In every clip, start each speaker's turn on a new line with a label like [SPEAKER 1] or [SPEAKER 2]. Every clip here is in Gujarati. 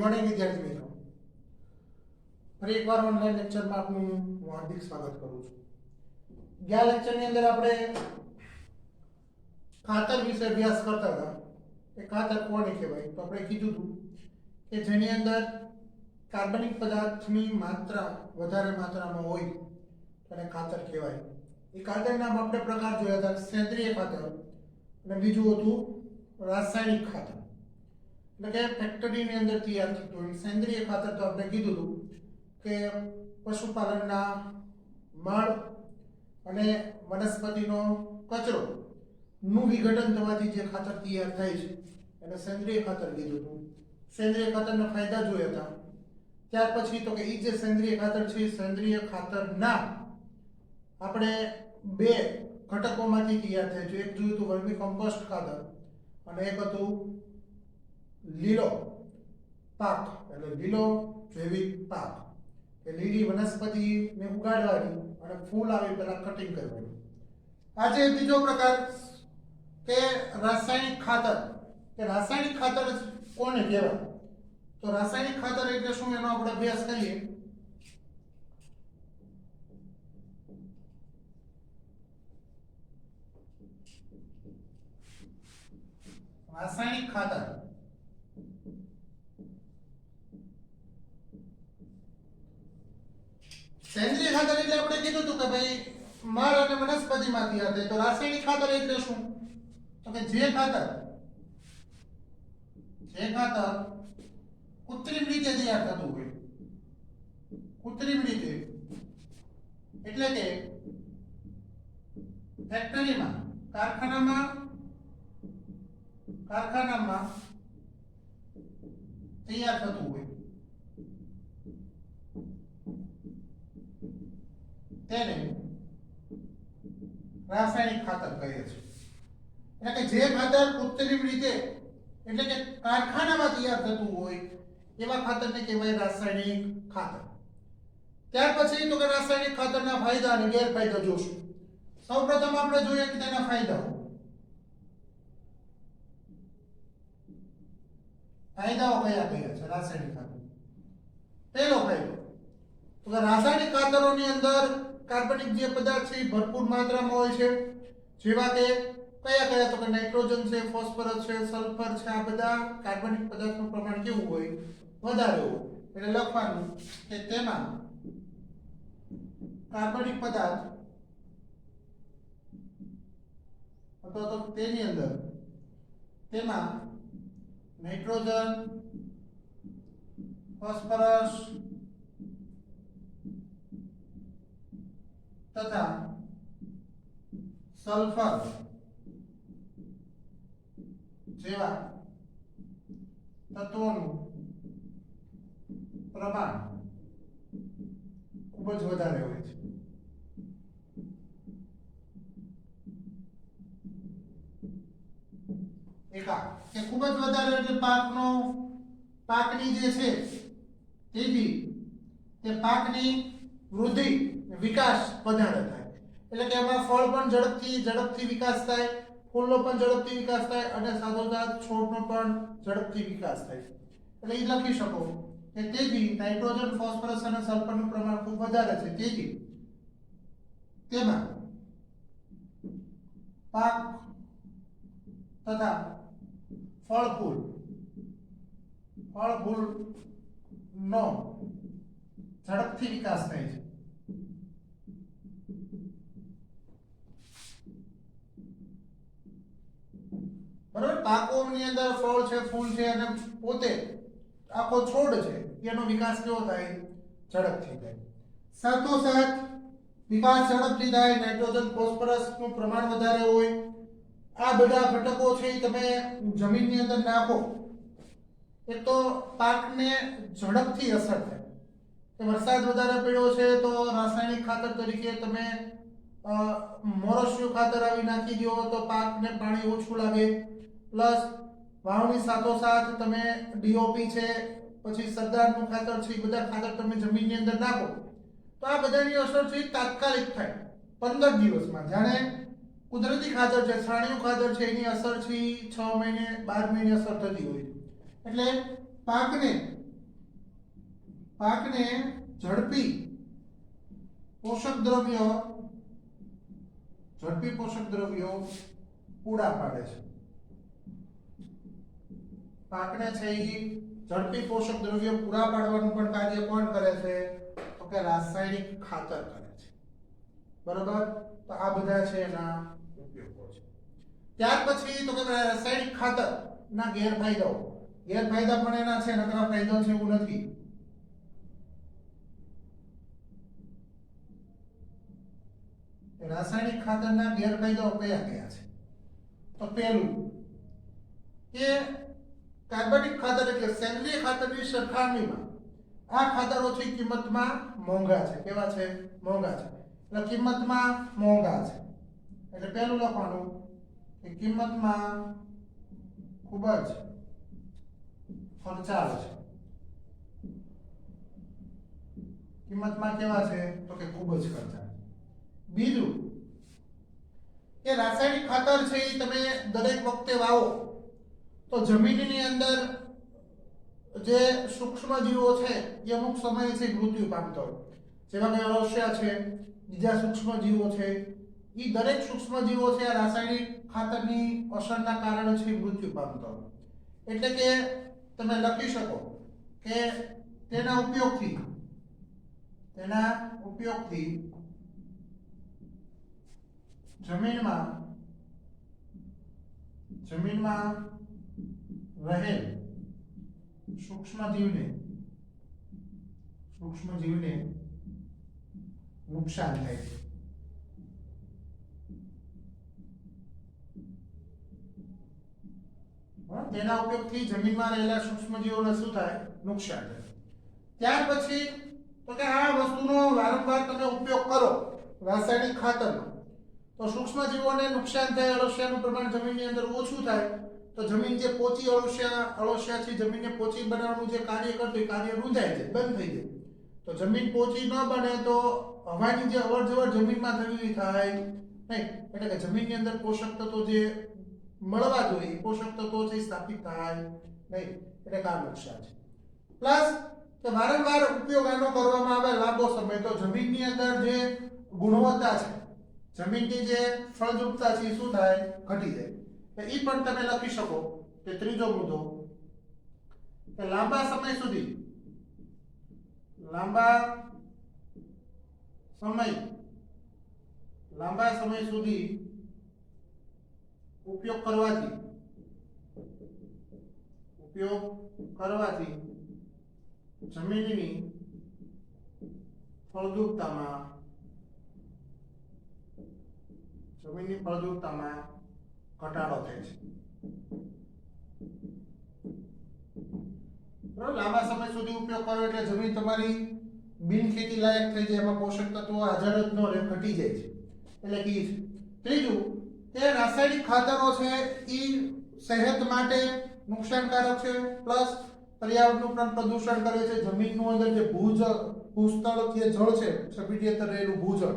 [SPEAKER 1] મોર્નિંગ વિદ્યાર્થી મિત્રો, ફરી એકવાર ઓનલાઈન લેક્ચરમાં આપનું હું હાર્દિક સ્વાગત કરું છું. ગયા લેક્ચરની અંદર આપણે ખાતર વિશે અભ્યાસ કરતા હતા કે ખાતર કોને કહેવાય. તો આપણે કીધું હતું કે જેની અંદર કાર્બનિક પદાર્થની માત્રા વધારે માત્રામાં હોય તેને ખાતર કહેવાય. એ ખાતરના આપણે પ્રકાર જોયા હતા, સેન્દ્રિય ખાતર અને બીજું હતું રાસાયણિક ખાતર. એટલે કે ફેક્ટરીની અંદર તૈયાર થતું હોય. સેન્દ્રિય ખાતર તો આપણે કીધું હતું કે પશુપાલનના મળ અને વનસ્પતિનો કચરો નું વિઘટન થવાથી જે ખાતર તૈયાર થાય છે એને સેન્દ્રિય ખાતર કીધું હતું. સેન્દ્રિય ખાતરના ફાયદા જોયા હતા. ત્યાર પછી તો કે એ જે સેન્દ્રિય ખાતર છે, સેન્દ્રિય ખાતરના આપણે બે ઘટકોમાંથી તૈયાર થાય છે. એક જોયું હતું વર્મી કમ્પોસ્ટ ખાતર અને એક હતું લીલો પાક, એટલે લીલો જૈવિક પાક, કે લીલી વનસ્પતિને ઉગાડવાની અને ફૂલ આવે પહેલા કટિંગ કરવાનું. આજે બીજો પ્રકાર કે રાસાયણિક ખાતર. કે રાસાયણિક ખાતર કોને કહેવાય? તો રાસાયણિક ખાતર એટલે શું, એનો આપણે અભ્યાસ કરીએ. રાસાયણિક ખાતર સેન્દ્રિય ખાતર એટલે આપણે કીધું હતું કે ભાઈ મળ અને વનસ્પતિમાંથી આવે. તો રાસાયણિક ખાતર એટલે શું? તો કે જે ખાતર કૃત્રિમ રીતે તૈયાર થતું હોય. કૃત્રિમ રીતે એટલે કે ફેક્ટરીમાં, કારખાનામાં તૈયાર થતું હોય તેને રાસાયણિક ખાતર કહે છે. એટલે કે જે ખાતર કૃત્રિમ રીતે એટલે કે કારખાનામાં તૈયાર થતું હોય એવા ખાતરને કહેવાય રાસાયણિક ખાતર. ત્યાર પછી તો કે રાસાયણિક ખાતરના ફાયદા અને ગેરફાયદા જોશું. સૌપ્રથમ આપણે જોઈએ કે તેના ફાયદાઓ. ફાયદાઓ કયા કયા છે રાસાયણિક ખાતર? પહેલો ફાયદો તો કે રાસાયણિક ખાતરોની અંદર કાર્બનિક જે પદાર્થ છે એ ભરપૂર માત્રામાં હોય છે. જેવા કે કયા કયા? તો કે નાઇટ્રોજન છે, ફોસ્ફરસ છે, સલ્ફર છે. આ બધા કાર્બનિક પદાર્થનું પ્રમાણ કેવું હોય? વધારે હોય. એટલે લખવાનું કે તેમાં કાર્બનિક પદાર્થ અથવા તો તેની અંદર તેમાં નાઇટ્રોજન, ફોસ્ફરસ તથા સલ્ફર જેવા તત્વોનું પ્રમાણ ખૂબ જ વધારે હોય છે. એકા કે ખૂબ જ વધારે એટલે પાકની જે છે તેથી તે પાકની વૃદ્ધિ, વિકાસ વધારે થાય. એટલે કે એમાં ફળ પણ ઝડપથી વિકાસ થાય, ફૂલનો પણ ઝડપથી વિકાસ થાય અને સાથોસાથ છોડનો પણ ઝડપથી વિકાસ થાય. એટલે એ લખી શકો કે તેથી નાઇટ્રોજન, ફોસ્ફરસ અને સલ્ફરનું પ્રમાણ ખૂબ વધારે છે. તેથી તેમાં પાક તથા ફળ ફૂલનો ઝડપથી વિકાસ થાય છે. બરાબર? પાકોની અંદર ફળ છે, ફૂલ છે અને પોતે આખો છોડ છે એનો વિકાસ કેવો થાય? ઝડપથી થાય. સાથોસાથ વિકાસ ઝડપથી થાય, નાઇટ્રોજન, ફોસ્ફરસ નું પ્રમાણ વધારે હોય. આ બધા ઘટકો છે તમે જમીનની અંદર નાખો એક તો પાકને ઝડપથી અસર થાય. કે વરસાદ વધારે પડ્યો છે તો રાસાયણિક ખાતર તરીકે તમે મોરસિયું ખાતર આવી નાખી દો તો પાકને પાણી ઓછું લાગે. પ્લસ વાવણી સાથોસાથ તમે ડીઓપી છે, પછી સરદારનું ખાતર છે, એ બધા ખાતર તમે જમીનની અંદર નાખો તો આ બધાની અસર છે તાત્કાલિક થાય 15 દિવસમાં. જાણે કુદરતી ખાતર છે, છાણિયું ખાતર છે, એની અસર છે 6 મહિને 12 મહિને અસર થતી હોય. એટલે પાકને પાકને ઝડપી પોષક દ્રવ્યો પૂરા પાડે છે. પાકને છે એ ઝડપી પોષક દ્રવ્યો પૂરા પાડવાનું પણ કાર્ય કોણ કરે છે? તો કે રાસાયણિક ખાતર કરે છે. બરોબર? તો આ બધા છે એના ઉપયોગો છે. ત્યાર પછી તો કે રાસાયણિક ખાતર ના ગેરફાયદા પણ એના છે, નકરા ફાયદા છે એવું નથી. રાસાયણિક ખાતરના ગેરફાયદાઓ કયા કયા છે? તો પહેલું કે કાર્બનિક ખાતર એટલે સેન્દ્રિય ખાતરની સરખામણીમાં આ ખાતરો છે કિંમતમાં મોંઘા છે. કેવા છે? મોંઘા છે. એટલે કિંમતમાં મોંઘા છે એટલે પહેલું લખવાનું કે કિંમતમાં ખૂબ જ ખર્ચાળ છે. કિંમતમાં કેવા છે? તો કે ખૂબ જ ખર્ચાળ. બીજું કે રાસાયણિક ખાતર છે એ તમે દરેક વખતે વાવો તો જમીનની અંદર જે સૂક્ષ્મ જીવો છે એ અમુક સમયે છે મૃત્યુ પામતા હોય. જેવા કે અળસિયા છે, બીજા સૂક્ષ્મ જીવો છે, એ દરેક સૂક્ષ્મ જીવો છે આ રાસાયણિક ખાતરની અસરના કારણે છે મૃત્યુ પામતા હોય. એટલે કે તમે લખી શકો કે તેના ઉપયોગથી જમીનમાં રહેલ સૂક્ષ્મ જીવને નુકસાન થાય છે. તેના ઉપયોગથી જમીનમાં રહેલા સૂક્ષ્મ જીવોને શું થાય? નુકસાન થાય. ત્યાર પછી તો કે આ વસ્તુનો વારંવાર તમે ઉપયોગ કરો રાસાયણિક ખાતરનો તો સૂક્ષ્મ જીવોને નુકસાન થાય, અળસિયાનું પ્રમાણ જમીનની અંદર ઓછું થાય. તો જમીન જે પોચી અળસિયાથી જમીનને પોચી બનાવવાનું જે કાર્ય કરતું કાર્ય રૂંધાય છે, બંધ થઈ જાય. તો જમીન પોચી ન બને તો હવાની જે અવરજવર જમીનમાં થવી થાય નહીં. એટલે કે જમીનની અંદર પોષક તત્વો જે મળવા જોઈએ પોષક તત્વો છે સ્થાપિત થાય નહીં. એટલે આ નુકસાન છે. પ્લસ કે વારંવાર ઉપયોગ આનો કરવામાં આવે લાંબો સમય તો જમીનની અંદર જે ગુણવત્તા છે, જમીનની જે ફળદ્રુપતા છે શું થાય? ઘટી જાય. એ પણ તમે લખી શકો કે ત્રીજો મુદ્દો કે લાંબા સમય સુધી ઉપયોગ કરવાથી જમીનની ફળદ્રુપતામાં ઘટાડો થાય છે. લાંબા સમય સુધી ઉપયોગ કરો એટલે જમીન તમારી બિન ખેતી લાયક થઈ જાય, એમાં પોષક તત્વો હાજર જ ન રહે, ઘટી જાય છે. એટલે કે ત્રીજું કે રાસાયણિક ખાતરો છે એ સેહત માટે નુકસાનકારક છે. પ્લસ પર્યાવરણનું પણ પ્રદૂષણ કરે છે. જમીનનું અંદર જે ભૂસ્તળ જે જળ છે, સપાટી પર રહેલું ભૂજળ,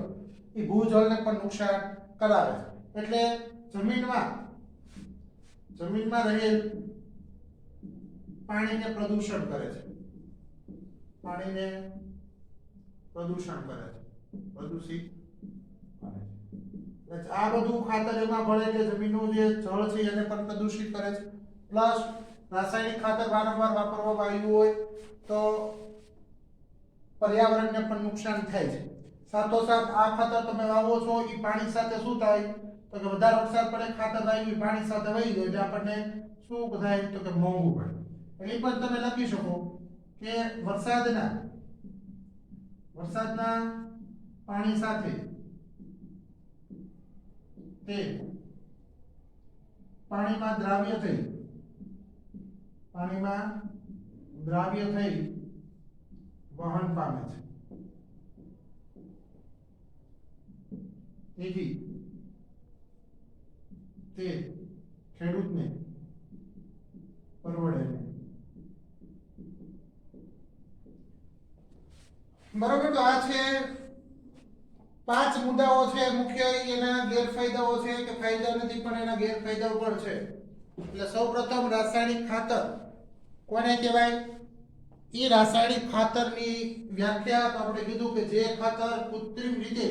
[SPEAKER 1] એ ભૂજળને પણ નુકસાન કરાવે છે. એટલે જમીનમાં રહેલ પાણીને પ્રદૂષિત કરે છે. આ બધું ખાતર એમાં ભળે એટલે જમીનનું જે જળ છે એને પણ પ્રદૂષિત કરે છે. પ્લસ રાસાયણિક ખાતર વારંવાર વાપરવામાં આવ્યું હોય તો પર્યાવરણને પણ નુકસાન થાય છે. સાથોસાથ આ ખાતર તમે વાવો છો એ પાણી સાથે શું થાય? તો કે વધારે વરસાદ પડે, ખાતર આવ્યું પાણી સાથે વહી જાય એટલે આપણને શું થાય? તો કે મોંઘું પડે. એટલે પણ તમે લખી શકો કે વરસાદના પાણી સાથે તે પાણીમાં દ્રાવ્ય થઈ વહન પામે છે. તેથી તે ખેડૂતને પરવડે નહીં. બરાબર? તો આ છે 5 મુદ્દાઓ છે મુખ્ય. એના ગેરફાયદાઓ છે કે ફાયદા નથી પણ એના ગેરફાયદાઓ પણ છે. એટલે સૌપ્રથમ રાસાયણિક ખાતર કોને કહેવાય? એ રાસાયણિક ખાતરની વ્યાખ્યા તો આપણે કીધું કે જે ખાતર કૃત્રિમ રીતે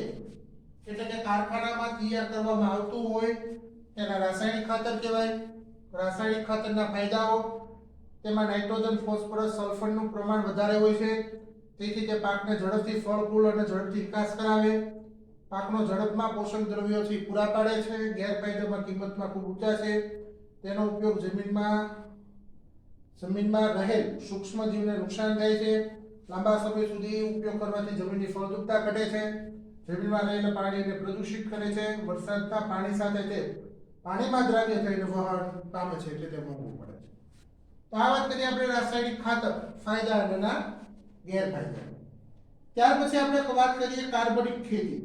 [SPEAKER 1] એટલે કે કારખાનામાં તૈયાર કરવામાં આવતું હોય તેના રાસાયણિક ખાતર કહેવાય. રાસાયણિક ખાતરના ફાયદાઓ તેમાં નાઇટ્રોજન, ફોસ્ફરસ, સલ્ફરનું પ્રમાણ વધારે હોય છે, તેથી તે પાકને ઝડપથી ફળ ફૂલ અને ઝડપથી વિકાસ કરાવે. પાકનો ઝડપમાં પોષક દ્રવ્યોથી પૂરા પાડે છે. ગેરફાયદામાં કિંમતમાં ખૂબ ઊંચા છે. તેનો ઉપયોગ જમીનમાં રહેલ સૂક્ષ્મ જીવને નુકસાન થાય છે. લાંબા સમય સુધી ઉપયોગ કરવાથી જમીનની ફળદ્રુપતા ઘટે છે. જમીનમાં રહેલા પાણીને પ્રદૂષિત કરે છે. વરસાદના પાણી સાથે તે પાણીમાં દ્રાવ્ય થઈને વહન પામે છે, એટલે તે મોંઘું પડે છે. તો આ વાત કરીએ આપણે રાસાયણિક ખાતર ફાયદા અને એના ગેરફાયદા. ત્યાર પછી આપણે વાત કરીએ કાર્બનિક ખેતી.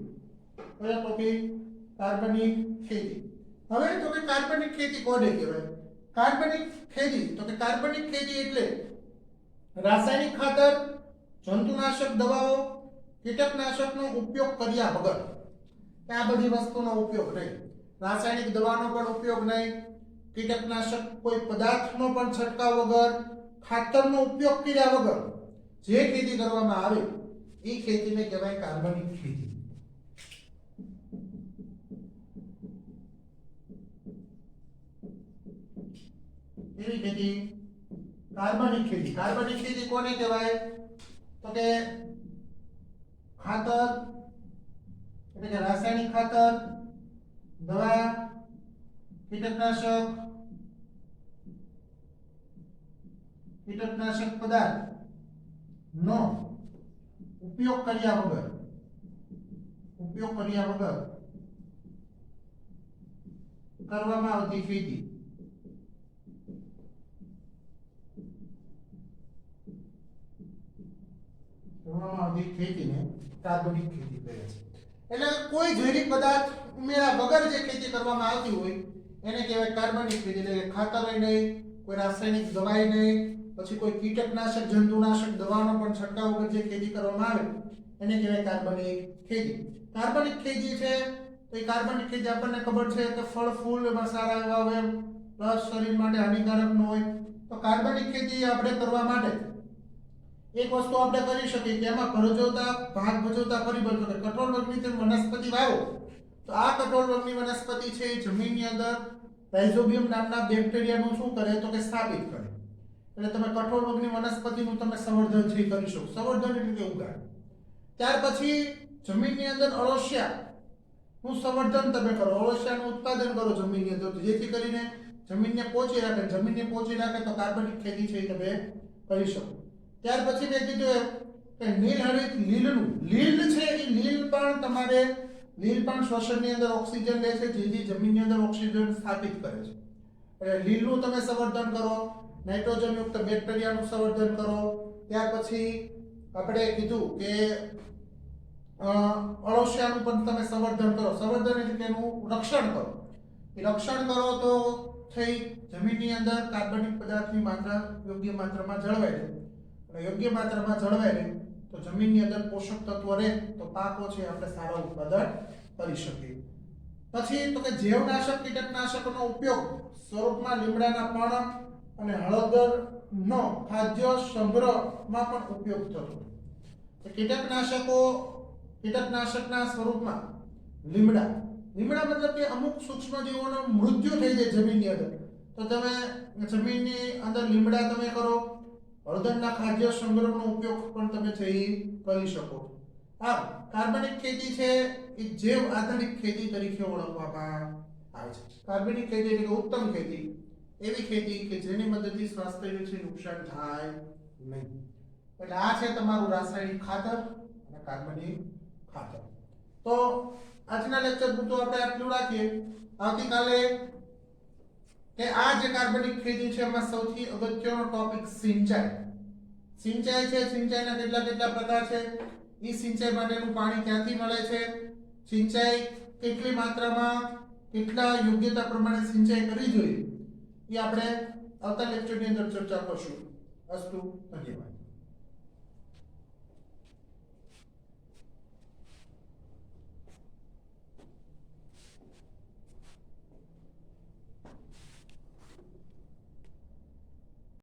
[SPEAKER 1] હવે ટોપિક કાર્બનિક ખેતી. હવે તો કે કાર્બનિક ખેતી કોને કહેવાય? કાર્બનિક ખેતી તો કે કાર્બનિક ખેતી એટલે રાસાયણિક ખાતર, જંતુનાશક દવાઓ, કીટકનાશકનો ઉપયોગ કર્યા વગર. આ બધી વસ્તુનો ઉપયોગ નહીં. રાસાયણિક દવાનો પણ ઉપયોગ નહીં, કીટકનાશક કોઈ પદાર્થનો પણ છંટકાવ વગર, ખાતરનો ઉપયોગ કર્યા વગર જે ખેતી કરવામાં આવે એ ખેતીને કહેવાય કાર્બનિક ખેતી. એવી ખેતી કાર્બનિક ખેતી. કાર્બનિક ખેતી કોને કહેવાય? તો કે ખાતર એટલે કે રાસાયણિક ખાતર, દવા, કીટકનાશક પદાર્થ નો ઉપયોગ કર્યા વગર કરવામાં આવતી ખેતી. ખેતીને કાર્બનિક ખેતી કહે છે. એટલે કોઈ ઝેરી પદાર્થ ઉમેરા વગર જે ખેતી કરવામાં આવતી હોય એને કહેવાય કાર્બનિક ખેતી. એટલે ખાતર નહીં, કોઈ રાસાયણિક દવાઈ નહીં, પછી કોઈ કીટકનાશક, જંતુનાશક દવાનો પણ છંટકાવ વગર જે ખેતી કરવામાં આવે એને કહેવાય કાર્બનિક ખેતી. કાર્બનિક ખેતી છે તો એ કાર્બનિક ખેતી આપણને ખબર છે કે ફળ ફૂલ એમાં સારા એવા આવે, પ્લસ શરીર માટે હાનિકારક ન હોય. તો કાર્બનિક ખેતી આપણે કરવા માટે એક વસ્તુ આપણે કરી શકીએ કે એમાં ભાગ ભજવતા પરિબળ, તો કઠોળ વર્ગની વનસ્પતિ વાવો તો આ કઠોળ વર્ગની વનસ્પતિ છે એ જમીનની અંદર રાઇઝોબિયમ નામના બેક્ટેરિયાનું શું કરે તો કે સ્થાપિત કરે. એટલે તમે કઠોળ વર્ગની વનસ્પતિનું તમે સંવર્ધન છે કરી શકો. સંવર્ધન એટલે કે ઉગાડ. ત્યાર પછી જમીનની અંદર અળસિયાનું સંવર્ધન તમે કરો, અળસિયાનું ઉત્પાદન કરો જમીનની અંદર, જેથી કરીને જમીનને પહોંચી રાખે તો કાર્બનિક ખેતી છે એ તમે કરી શકો. ત્યાર પછી મેં કીધું કે લીલ છે એ લીલ પણ શ્વસનની અંદર ઓક્સિજન લે છે, જેથી જમીનની અંદર ઓક્સિજન સ્થાપિત કરે છે. એટલે લીલનું તમે સંવર્ધન કરો, નાઇટ્રોજન યુક્ત બેક્ટેરિયાનું સંવર્ધન કરો. ત્યાર પછી આપણે કીધું કે અળસિયાનું પણ તમે સંવર્ધન કરો. સંવર્ધન એટલે એનું રક્ષણ કરો. એ રક્ષણ કરો તો થઈ જમીનની અંદર કાર્બનિક પદાર્થની માત્રા યોગ્ય માત્રામાં જળવાઈ રહે. અને યોગ્ય માત્રામાં જળવાઈ રહે તો જમીનની અંદર પોષક તત્વો રહે તો પાકો છે આપણે સારા ઉત્પાદન કરી શકીએ. પછી તો કે જૈવનાશક, કીટકનાશકોનો ઉપયોગ સ્વરૂપમાં લીમડાના પણ અને હળદરનો ખાદ્ય સંગ્રહમાં પણ ઉપયોગ થતો. કીટકનાશકના સ્વરૂપમાં લીમડા મતલબ કે અમુક સૂક્ષ્મ જીવોનો મૃત્યુ થઈ જાય જમીનની અંદર, તો તમે જમીનની અંદર લીમડા તમે કરો. હળદરના ખાદ્ય સંગ્રહનો ઉપયોગ પણ તમે કરી શકો. આમ કાર્બનિક ખેતી છે એ જૈવ આધારિત ખેતી તરીકે ઓળખવામાં આવે છે. કાર્બનિક ખેતી એટલે ઉત્તમ ખેતી, એવી ખેતી કે જેની મદદથી સ્વાસ્થ્યને છે નુકસાન થાય નહીં. એટલે આ છે તમારું રાસાયણિક ખાતર અને કાર્બનિક ખાતર. તો આજના લેક્ચર પૂરતું આપણે આટલું રાખીએ. આવતીકાલે કે આ જે કાર્બનિક ખેતી છે એમાં સૌથી અગત્યનો ટોપિક સિંચાઈ છે. સિંચાઈના કેટલા પ્રકાર છે, એ સિંચાઈ માટેનું પાણી ક્યાંથી મળે છે, સિંચાઈ કેટલી માત્રામાં, કેટલા યોગ્યતા પ્રમાણે સિંચાઈ કરવી જોઈએ, એ આપણે આવતા લેક્ચરની અંદર ચર્ચા કરશું. અસ્તુ, ધન્યવાદ.